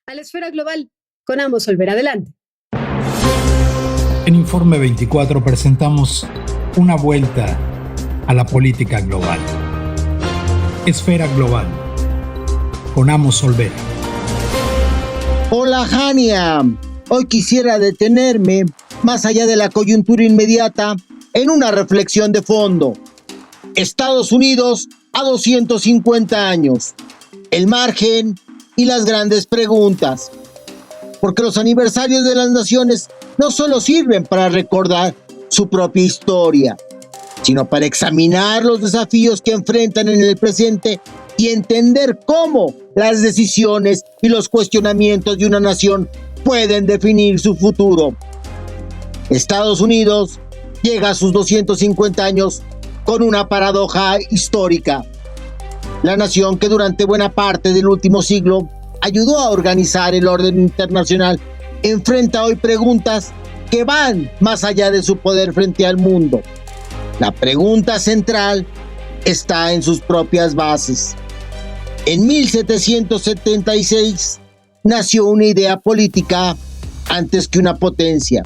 a la esfera global con Amos Olvera. Adelante. En Informe 24 presentamos una vuelta a la política global. Esfera global con Amos Olvera. Hola, Jania. Hoy quisiera detenerme, más allá de la coyuntura inmediata, en una reflexión de fondo. Estados Unidos a 250 años. El margen y las grandes preguntas. Porque los aniversarios de las naciones no solo sirven para recordar su propia historia, sino para examinar los desafíos que enfrentan en el presente y entender cómo las decisiones y los cuestionamientos de una nación pueden definir su futuro. Estados Unidos llega a sus 250 años con una paradoja histórica. La nación que durante buena parte del último siglo ayudó a organizar el orden internacional enfrenta hoy preguntas que van más allá de su poder frente al mundo. La pregunta central está en sus propias bases. En 1776 nació una idea política antes que una potencia.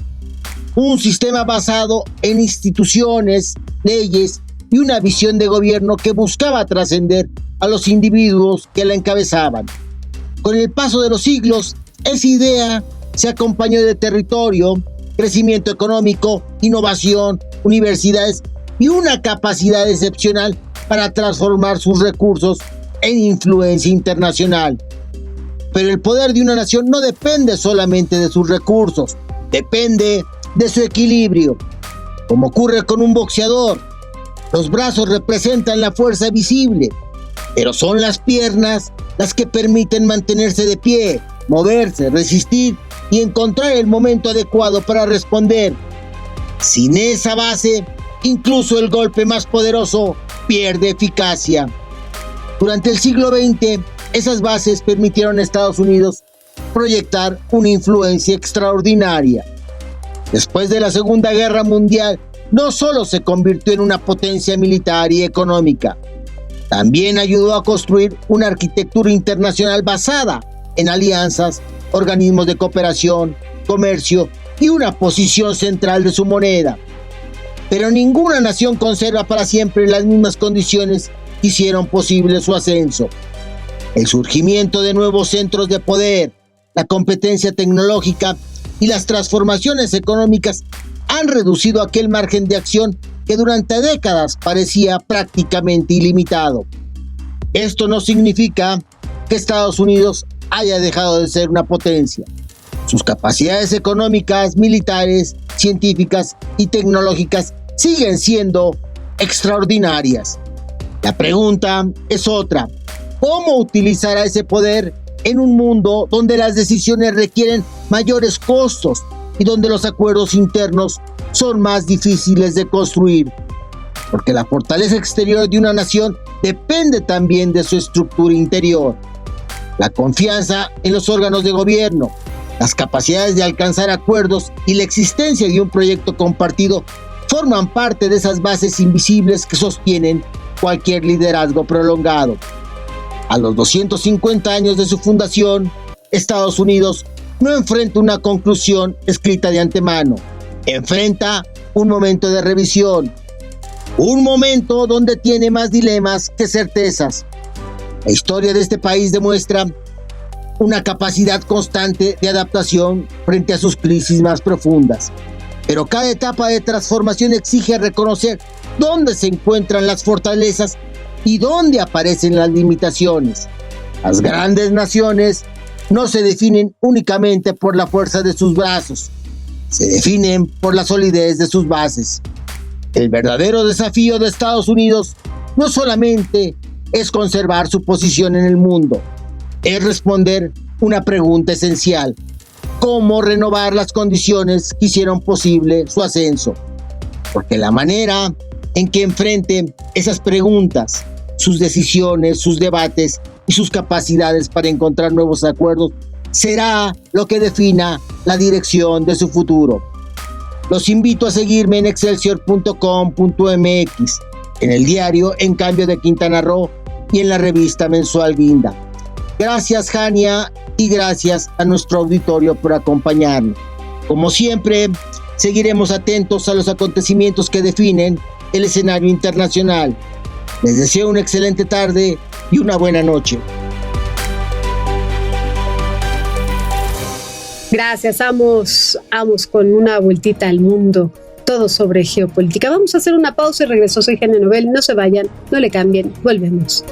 Un sistema basado en instituciones, leyes y una visión de gobierno que buscaba trascender a los individuos que la encabezaban. Con el paso de los siglos, esa idea se acompañó de territorio, crecimiento económico, innovación, universidades y una capacidad excepcional para transformar sus recursos en influencia internacional. Pero el poder de una nación no depende solamente de sus recursos, depende de su equilibrio. Como ocurre con un boxeador, los brazos representan la fuerza visible, pero son las piernas las que permiten mantenerse de pie, moverse, resistir y encontrar el momento adecuado para responder. Sin esa base, incluso el golpe más poderoso pierde eficacia. Durante el siglo XX, esas bases permitieron a Estados Unidos proyectar una influencia extraordinaria. Después de la Segunda Guerra Mundial, no solo se convirtió en una potencia militar y económica, también ayudó a construir una arquitectura internacional basada en alianzas, organismos de cooperación, comercio y una posición central de su moneda. Pero ninguna nación conserva para siempre las mismas condiciones que hicieron posible su ascenso. El surgimiento de nuevos centros de poder, la competencia tecnológica y las transformaciones económicas han reducido aquel margen de acción que durante décadas parecía prácticamente ilimitado. Esto no significa que Estados Unidos haya dejado de ser una potencia. Sus capacidades económicas, militares, científicas y tecnológicas siguen siendo extraordinarias. La pregunta es otra: ¿cómo utilizará ese poder en un mundo donde las decisiones requieren mayores costos y donde los acuerdos internos son más difíciles de construir? Porque la fortaleza exterior de una nación depende también de su estructura interior. La confianza en los órganos de gobierno, las capacidades de alcanzar acuerdos y la existencia de un proyecto compartido forman parte de esas bases invisibles que sostienen cualquier liderazgo prolongado. A los 250 años de su fundación, Estados Unidos no enfrenta una conclusión escrita de antemano. Enfrenta un momento de revisión, un momento donde tiene más dilemas que certezas. La historia de este país demuestra una capacidad constante de adaptación frente a sus crisis más profundas. Pero cada etapa de transformación exige reconocer dónde se encuentran las fortalezas y dónde aparecen las limitaciones. Las grandes naciones no se definen únicamente por la fuerza de sus brazos, se definen por la solidez de sus bases. El verdadero desafío de Estados Unidos no solamente es conservar su posición en el mundo, es responder una pregunta esencial: ¿cómo renovar las condiciones que hicieron posible su ascenso? Porque la manera en que enfrente esas preguntas, sus decisiones, sus debates y sus capacidades para encontrar nuevos acuerdos será lo que defina la dirección de su futuro. Los invito a seguirme en excelsior.com.mx, en el diario En Cambio de Quintana Roo y en la revista mensual Guinda. Gracias, Jania, y gracias a nuestro auditorio por acompañarnos. Como siempre, seguiremos atentos a los acontecimientos que definen el escenario internacional. Les deseo una excelente tarde y una buena noche. Gracias, vamos con una vueltita al mundo, todo sobre geopolítica. Vamos a hacer una pausa y regreso. Soy Gene Novel, no se vayan, no le cambien, volvemos.